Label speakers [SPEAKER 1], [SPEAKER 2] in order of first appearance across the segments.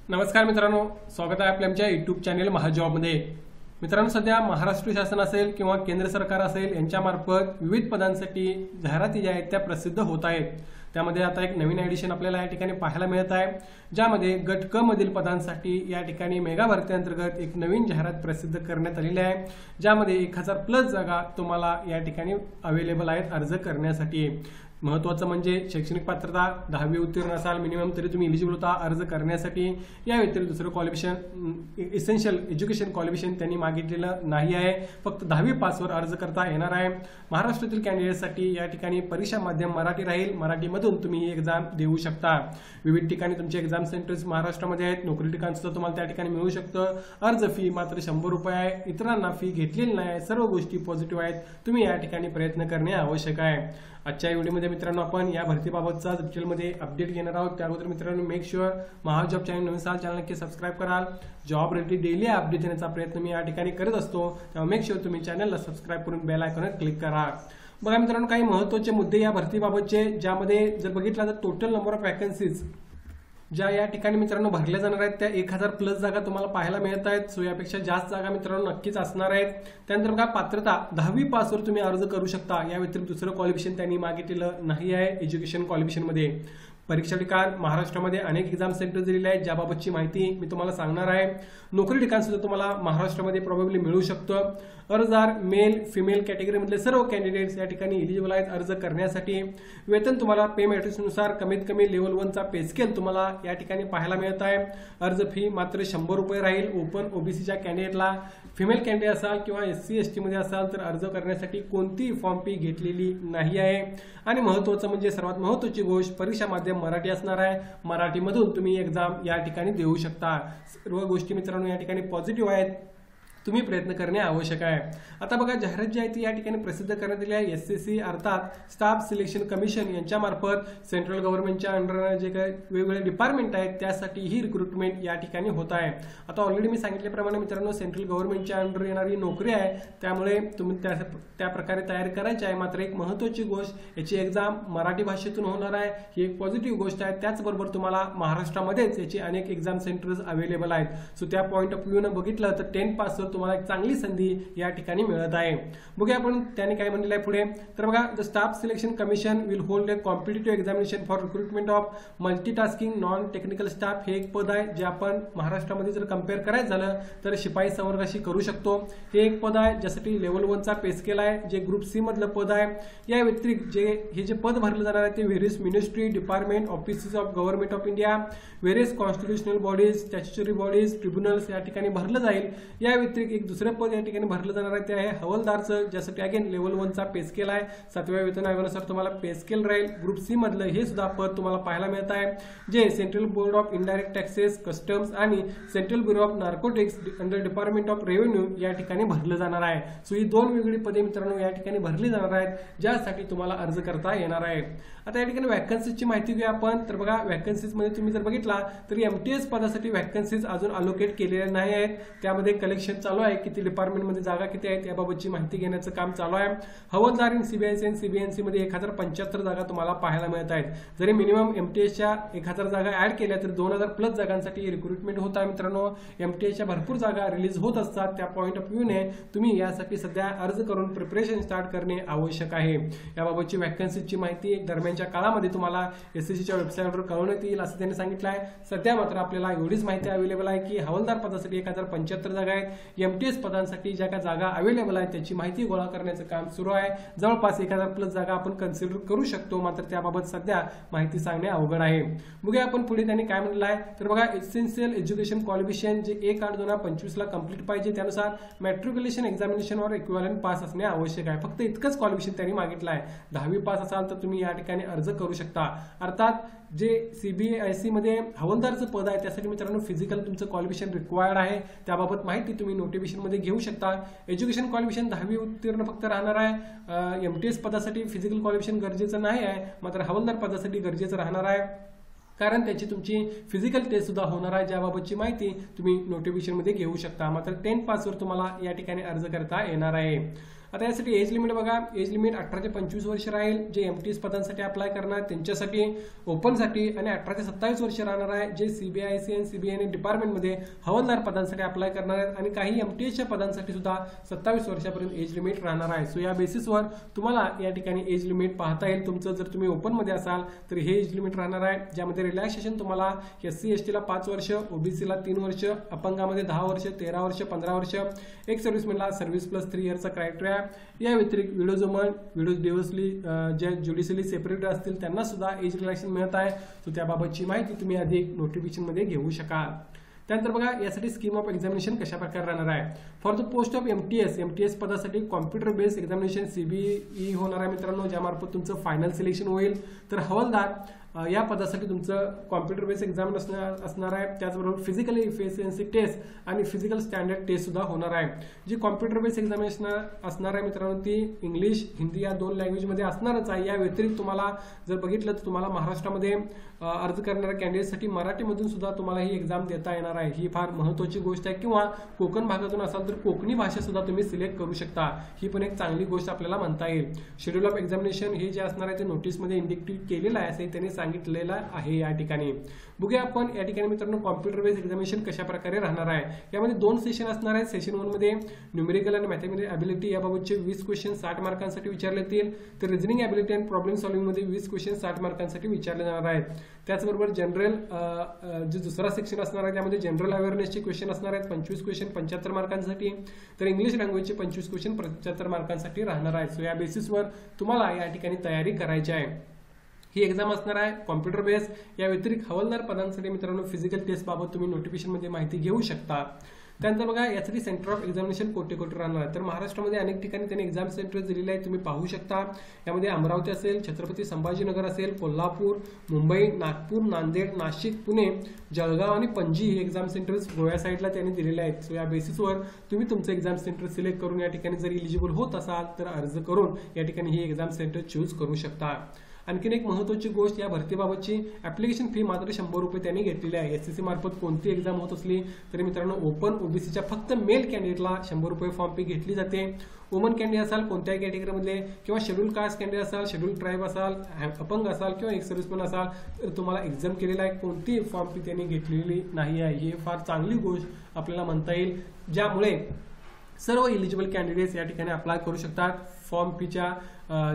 [SPEAKER 1] नमस्कार मित्रांनो, स्वागत आहे आपल्या आमच्या यूट्यूब चॅनल महाजॉबमध्ये। मित्रांनो, सध्या महाराष्ट्र शासन असेल किंवा केंद्र सरकार असेल यांच्यामार्फत विविध पदांसाठी जाहिराती ज्या आहेत त्या प्रसिद्ध होत आहेत। त्यामध्ये आता एक नवीन एडिशन आपल्याला या ठिकाणी पाहायला मिळत आहे, ज्यामध्ये गट क मधील पदांसाठी या ठिकाणी मेगा भरती अंतर्गत एक नवीन जाहिरात प्रसिद्ध करण्यात आलेली आहे, ज्यामध्ये 1000+ जागा तुम्हाला या ठिकाणी अवेलेबल आहेत अर्ज करण्यासाठी। महत्त्वाचं म्हणजे शैक्षणिक पात्रता 10वी उत्तीर्ण असाल मिनिमम तरी तुम्ही एलिजिबल होता अर्ज करण्यासाठी। या व्यतिरिक्त दुसरं क्वालिफिकेशन इसेन्शियल एज्युकेशन क्वालिफिकेशन त्यांनी मागितलेलं नाही आहे, फक्त 10वी पासवर अर्ज करता येणार आहे। महाराष्ट्रातील कॅन्डिडेटसाठी या ठिकाणी परीक्षा माध्यम मराठी राहील, मराठीमधून तुम्ही ही एक्झाम देऊ शकता। विविध ठिकाणी तुमचे एक्झाम सेंटर्स महाराष्ट्रामध्ये आहेत, नोकरी ठिकाण सुद्धा तुम्हाला त्या ठिकाणी मिळू शकतं। अर्ज फी मात्र 100 रुपये आहे, इतरांना फी घेतलेली नाही, सर्व गोष्टी पॉझिटिव्ह आहेत। तुम्ही या ठिकाणी प्रयत्न करणे आवश्यक आहे। आजच्या व्हिडिओमध्ये मित्रांनो आपण या भरतीबाबतचा डिटेलमध्ये अपडेट घेणार आहोत। त्याबद्दल मित्रांनो मेक शुअर महाजॉब चॅनल नवीन असाल चॅनल नक्की सबस्क्राईब कराल। जॉब रिलेटेड डेली अपडेट देण्याचा प्रयत्न मी या ठिकाणी करत असतो, त्यामुळे मेक शुअर तुम्ही चॅनलला सबस्क्राईब करून बेल आयकॉनवर क्लिक करा। बघा मित्रांनो, काही महत्त्वाचे मुद्दे या भरतीबाबतचे, ज्यामध्ये जर बघितला तर टोटल नंबर ऑफ वॅकन्सीज ज्या या ठिकाणी मित्रांनो भरल्या जाणार आहेत त्या 1000+ जागा तुम्हाला पाहायला मिळत आहेत। सो यापेक्षा जास्त जागा मित्रांनो नक्कीच असणार आहेत। त्यानंतर बघा पात्रता 10वी पासवर तुम्ही अर्ज करू शकता, या व्यतिरिक्त दुसरं क्वालिफिकेशन त्यांनी मागितलेलं नाही आहे एज्युकेशन क्वालिफिकेशनमध्ये। परीक्षा ठिकाण महाराष्ट्रामध्ये अनेक एक्झाम सेंटर दिलेले आहेत, ज्याबाबतची माहिती मी तुम्हाला सांगणार आहे। नोकरी ठिकाण सुद्धा तुम्हाला महाराष्ट्रामध्ये प्रॉब्लेबली मिळू शकतं। अर्जदार मेल फिमेल कॅटेगरीमधले सर्व कॅन्डिडेट्स या ठिकाणी एलिजिबल आहेत अर्ज करण्यासाठी। वेतन तुम्हाला पे मॅट्रिक्सनुसार कमीत कमी लेवल 1चा पे स्केल तुम्हाला या ठिकाणी पाहायला मिळत आहे। अर्ज फी मात्र 100 रुपये राहील। ओपन ओबीसीच्या कॅन्डिडेटला, फिमेल कॅन्डिडेट असाल किंवा SC ST मध्ये असाल तर अर्ज करण्यासाठी कोणतीही फॉर्म फी घेतलेली नाही आहे। आणि महत्त्वाचं म्हणजे सर्वात महत्त्वाची गोष्ट, परीक्षा माध्यम मराठी असणार आहे, मराठीमधून तुम्ही एक्झाम या ठिकाणी देऊ शकता। सर्व गोष्टी मित्रांनो या ठिकाणी पॉझिटिव्ह आहेत, तुम्ही प्रयत्न करणे आवश्यक आहे। आता बघा जाहिरात जी आहे ती या ठिकाणी प्रसिद्ध करण्यात आली आहे SSC अर्थात स्टाफ सिलेक्शन कमिशन यांच्यामार्फत सेंट्रल गव्हर्नमेंटच्या अंडर जे काही वेगवेगळे डिपार्टमेंट आहेत त्यासाठी ही रिक्रुटमेंट या ठिकाणी होत आहे। आता ऑलरेडी मी सांगितल्याप्रमाणे मित्रांनो सेंट्रल गव्हर्नमेंटच्या अंडर येणारी नोकरी आहे, त्यामुळे तुम्ही त्या प्रकारे तयारी करायची आहे। मात्र एक महत्त्वाची गोष्ट, याची एक्झाम मराठी भाषेतून होणार आहे, ही एक पॉझिटिव्ह गोष्ट आहे। त्याचबरोबर तुम्हाला महाराष्ट्रामध्येच याची अनेक एक्झाम सेंटर्स अवेलेबल आहेत। सो त्या पॉईंट ऑफ व्ह्यूनं बघितलं तर 10 पास तुम्हाला एक चांगली संधी या ठिकाणी मिळत आहे। बघूया आपण त्याने काय म्हणलेलं आहे पुढे। तर बघा, the staff selection commission will hold a competitive examination for recruitment of multitasking non technical staff. हे एक पद आहे जे आपण महाराष्ट्रामध्ये जर कम्पेअर करायचं झालं तर शिपाई संवर्गाशी करू शकतो। हे एक पद आहे ज्यासाठी लेवल 1चा पे स्केल आहे, जे ग्रुप C मधलं पद आहे। या व्यतिरिक्त हे जे पद भरलं जाणार आहे ते various ministry department offices of government of India, various constitutional bodies statutory bodies tribunals या ठिकाणी भरलं जाईल। या व्यतिरिक्त एक दुसरं पद या ठिकाणी भरलं जाणार आहे ते आहे हवालदारचं, ज्यासाठी अगेन लेवल 1चा पे स्केल आहे। 7व्या वेतन आयोगानुसार तुम्हाला पे स्केल राहील। ग्रुप C मधलं हे सुद्धा पद तुम्हाला पाहायला मिळत आहे, जे central board of indirect taxes customs आणि central bureau of narcotics under department of revenue या ठिकाणी भरलं जाणार आहे। सो ही 2 वेगळी पदे मित्रांनो या ठिकाणी भरली जाणार आहेत, ज्यासाठी तुम्हाला अर्ज करता येणार आहे। आता या ठिकाणी वॅकन्सीजची माहिती घेऊया आपण। तर बघा, वॅकन्सीज मध्ये तुम्ही जर बघितला तर MTS पदासाठी वॅकन्सीज अजून अलोकेट केलेल्या नाही आहेत। त्यामध्ये कलेक्शन चालू आहे, किती डिपार्टमेंटमध्ये जागा किती आहेत याबाबतची माहिती घेण्याचं काम चालू आहे। हवालदार इन CBIC आणि CBNC मध्ये 1075 जागा तुम्हाला पाहायला मिळत आहेत। जरी मिनिमम MTSच्या 1000 जागा ऍड केल्या तर 2000+ जागांसाठी रिक्रुटमेंट होत आहे मित्रांनो। MTSच्या भरपूर जागा रिलीज होत असतात, त्या पॉईंट ऑफ व्ह्यूने तुम्ही यासाठी सध्या अर्ज करून प्रिपरेशन स्टार्ट करणे आवश्यक आहे। याबाबतची वॅकन्सीची माहिती दरम्यानच्या काळामध्ये तुम्हाला SSCच्या वेबसाईटवर कळवण्यात येईल असं त्यांनी सांगितलं आहे। सध्या मात्र आपल्याला एवढीच माहिती अवेलेबल आहे की हवालदार पदासाठी 1075 जागा आहेत। MTS पदांसाठी ज्या काही जागा अवेलेबल आहेत त्याची माहिती गोळा करण्याचं काम सुरू आहे। जवळपास 1000+ जागा आपण कन्सिडर करू शकतो, मात्र त्याबाबत सध्या माहिती सांगणे अवघड आहे। बघूया आपण पुढे त्यांनी काय म्हटलं आहे। तर बघा, एसेन्शियल एज्युकेशन क्वालिफिकेशन जे 1/8/2025 ला कंप्लीट पाहिजे, त्यानुसार मॅट्रिक्युलेशन एक्झामिनेशन वर इक्विव्हॅलंट पास असणे आवश्यक आहे। फक्त इतकंच क्वालिफिकेशन त्यांनी मागितलं आहे। 10वी पास असाल तर तुम्ही या ठिकाणी अर्ज करू शकता। अर्थात जे CBIC मध्ये हवालदारचं पद आहे त्यासाठी मित्रांनो फिजिकल तुमचं क्वालिफिकेशन रिक्वायर्ड आहे। त्याबाबत माहिती तुम्ही नोटिफिकेशन मध्ये घेऊ शकता। एज्युकेशन क्वालिफिकेशन 10वी उत्तीर्ण फक्त राहणार आहे। MTS पदासाठी फिजिकल क्वालिफिकेशन गरजेचं नाही आहे, मात्र हवालदार पदासाठी गरजेचं राहणार आहे, कारण त्याची तुमची फिजिकल टेस्ट सुद्धा होणार आहे, ज्याबाबतची माहिती तुम्ही नोटिफिकेशन मध्ये घेऊ शकता। मात्र 10 पासवर तुम्हाला या ठिकाणी अर्ज करता येणार आहे। आता यासाठी एज लिमिट बघा, एज लिमिट 18 ते 25 वर्ष राहील जे एमटीएस पदांसाठी अप्लाय करणार त्यांच्यासाठी, ओपनसाठी, आणि 18 ते 27 वर्ष राहणार आहे जे सीबीआयसी आणि सीबीआयने डिपार्टमेंटमध्ये हवालदार पदांसाठी अप्लाय करणार आहेत, आणि काही एमटीएसच्या पदांसाठी सुद्धा 27 वर्षापर्यंत एज लिमिट राहणार आहे. सो या बेसिसवर तुम्हाला या ठिकाणी एज लिमिट पाहता येईल. तुमचं जर तुम्ही ओपनमध्ये असाल तर हे एज लिमिट राहणार आहे, ज्यामध्ये रिलॅक्सेशन तुम्हाला SC STला 5 वर्ष, ओबीसीला 3 वर्ष, अपंगामध्ये 10 वर्ष, 13 वर्ष, 15 वर्ष, एक सर्व्हिसमॅनला सर्व्हिस प्लस 3 इयरचा क्रायटेरिया. या व्यतिरिक्त विडोज वुमन, विडोज डिव्होर्सली जे ज्युडिशियली सेपरेट असतील त्यांना सुद्धा एज रिलॅक्सेशन मिळत आहे. सो त्याबाबतची माहिती तुम्ही अधिक नोटिफिकेशनमध्ये घेऊ शकाल. त्यानंतर बघा यासाठी स्कीम ऑफ एक्झामिनेशन कशा प्रकारे राहणार आहे. For the post of MTS पदासाठी कॉम्प्युटर बेस्ड एक्झामिनेशन CBE होणार आहे मित्रांनो, ज्यामार्फत तुमचं फायनल सिलेक्शन होईल. तर हवालदार या पदासाठी तुमचं कॉम्प्युटर बेस्ड एक्झाम असणार आहे. त्याचबरोबर फिजिकल इफिशियन्सी टेस्ट आणि फिजिकल स्टँडर्ड टेस्ट सुद्धा होणार आहे. जी कॉम्प्युटर बेस्ड एक्झामिनेशन असणार आहे मित्रांनो ती इंग्लिश, हिंदी या 2 लँग्वेजमध्ये असणारच आहे. या व्यतिरिक्त तुम्हाला जर बघितलं तर तुम्हाला महाराष्ट्रामध्ये अर्ज करणाऱ्या कॅन्डिडेटसाठी मराठीमधून सुद्धा तुम्हाला ही एक्झाम देता येणार आहे. ही फार महत्त्वाची गोष्ट आहे. किंवा कोकण भागातून असाल तर कोकणी भाषा सुद्धा तुम्ही सिलेक्ट करू शकता. ही पण एक चांगली गोष्ट आपल्याला म्हणता येईल. शेड्यूल ऑफ एक्झामिनेशन हे जे असणार आहे ते नोटीसमध्ये इंडिकेट केलेलं आहे असं त्यांनी सांगितलेलं आहे. या ठिकाणी बघूया आपण या ठिकाणी मित्रांनो कॉम्प्युटर बेस्ड एक्झामिनेशन कशा प्रकारे राहणार आहे. यामध्ये 2 सेशन असणार आहेत. सेशन 1 मध्ये न्यूमेरिकल आणि मॅथमॅटिकल ॲबिलिटी याबाबतचे 20 क्वेश्चन 60 मार्कांसाठी विचारले जातील. तर रिझनिंग ॲबिलिटी आणि प्रॉब्लेम सॉल्व्हिंग मध्ये 20 क्वेश्चन 60 मार्कांसाठी विचारले जाणार आहेत. त्याचबरोबर जनरल जे दुसरा सेक्शन असणार आहे त्यामध्ये जनरल अवेअरनेसचे क्वेश्चन असणार आहेत 25 क्वेश्चन 75 मार्कांसाठी. तर इंग्लिश लँग्वेजचे 25 क्वेश्चन 75 मार्कांसाठी राहणार आहेत. सो या बेसिसवर तुम्हाला या ठिकाणी तयारी करायची आहे. ही एक्झाम असणार आहे कॉम्प्युटर बेस. या व्यतिरिक्त हवालदार पदांसाठी मित्रांनो फिजिकल टेस्ट बाबत तुम्ही नोटिफिकेशनमध्ये माहिती घेऊ शकता. त्यानंतर बघा यासाठी सेंटर ऑफ एक्झामिनेशन कोठे राहणार आहे. तर महाराष्ट्रामध्ये अनेक ठिकाणी त्यांनी एक्झाम सेंटर दिलेले आहेत, तुम्ही पाहू शकता. यामध्ये अमरावती असेल, छत्रपती संभाजीनगर असेल, कोल्हापूर, मुंबई, नागपूर, नांदेड, नाशिक, पुणे, जळगाव आणि पणजी हे एक्झाम सेंटर्स गोव्या साईडला त्यांनी दिलेले आहेत. सो या बेसिसवर तुम्ही तुमचं एक्झाम सेंटर सिलेक्ट करून या ठिकाणी जर इलिजिबल होत असाल तर अर्ज करून या ठिकाणी ही एक्झाम सेंटर चूज करू शकता. आणखीन एक महत्त्वाची गोष्ट या भरतीबाबतची ऍप्लिकेशन फी मात्र 100 रुपये त्यांनी घेतलेली आहे. SSC मार्फत कोणती एक्झाम होत असली तरी मित्रांनो ओपन ओबीसीच्या फक्त मेल कॅन्डिडेटला 100 रुपये फॉर्म फी घेतली जाते. वुमन कॅन्डिडेट असाल कोणत्याही कॅटेगरीमधले किंवा शेड्यूल कास्ट कॅन्डिडेट असाल, शेड्यूल ट्राईब असाल, अपंग असाल किंवा एक सर्व्हिसमॅन असाल तर तुम्हाला एक्झाम केलेला आहे कोणती फॉर्म फी त्यांनी घेतलेली नाही आहे. ही फार चांगली गोष्ट आपल्याला म्हणता येईल, ज्यामुळे सर्व इलिजिबल कॅन्डिडेट्स या ठिकाणी अप्लाय करू शकतात. फॉर्म फीच्या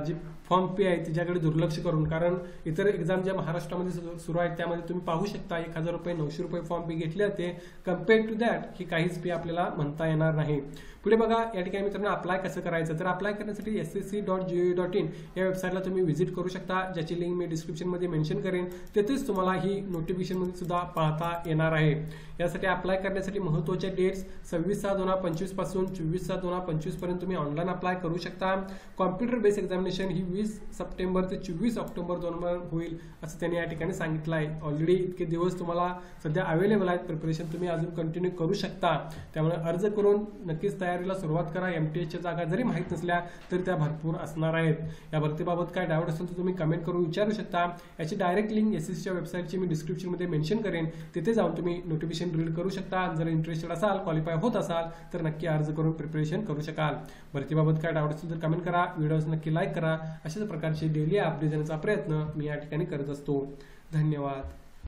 [SPEAKER 1] जी फॉर्म फी आहे तिच्याकडे दुर्लक्ष करून, कारण इतर एक्झाम ज्या महाराष्ट्रामध्ये सुरू आहेत त्यामध्ये तुम्ही पाहू शकता 1000 रुपये 900 रुपये फॉर्म फी घेतली जाते. कम्पेअर्ड टू दॅट ही काहीच फी आपल्याला म्हणता येणार नाही. पुढे बघा या ठिकाणी मित्रांनो अप्लाय कसं करायचं. तर अप्लाय करण्यासाठी ssc.gov.in या वेबसाईटला तुम्ही व्हिजिट करू शकता, ज्याची लिंक मी डिस्क्रिप्शनमध्ये मेन्शन करेन. तेथेच तुम्हाला ही नोटिफिकेशनमध्ये सुद्धा पाहता येणार आहे. यासाठी अप्लाय करण्यासाठी महत्त्वाच्या डेट्स 26/6/2025 पासून 24/6/2025 पर्यंत तुम्ही ऑनलाईन अप्लाय करू शकता. कॉम्प्युटर बेस्ड एक्झामिनेशन ही 20 सप्टेंबर ते 24 ऑक्टोबर 2000 होईल असं त्यांनी या ठिकाणी सांगितलं आहे. ऑलरेडी इतके दिवस तुम्हाला सध्या अवेलेबल आहेत, प्रिपरेशन तुम्ही अजून कंटिन्यू करू शकता. त्यामुळे अर्ज करून नक्कीच तयारीला सुरुवात करा. MTSच्या जागा जरी माहीत नसल्या तरी त्या भरपूर असणार आहेत. या भरतीबाबत काय डाऊट असेल तर तुम्ही कमेंट करून विचारू शकता. याची डायरेक्ट लिंक SSCच्या वेबसाईटची मी डिस्क्रिप्शनमध्ये मेन्शन करेन, तिथे जाऊन तुम्ही नोटिफिकेशन रीड करू शकता. जर इंटरेस्टेड असाल, क्वालिफाय होत असाल तर नक्की अर्ज करून प्रिपरेशन करू शकाल. भरतीबाबत काय डाऊट असेल तर कमेंट करा, व्हिडिओज नक्की लाईक करा. अशाच प्रकारचे डेली अपडेट देण्याचा प्रयत्न मी या ठिकाणी करत असतो. धन्यवाद.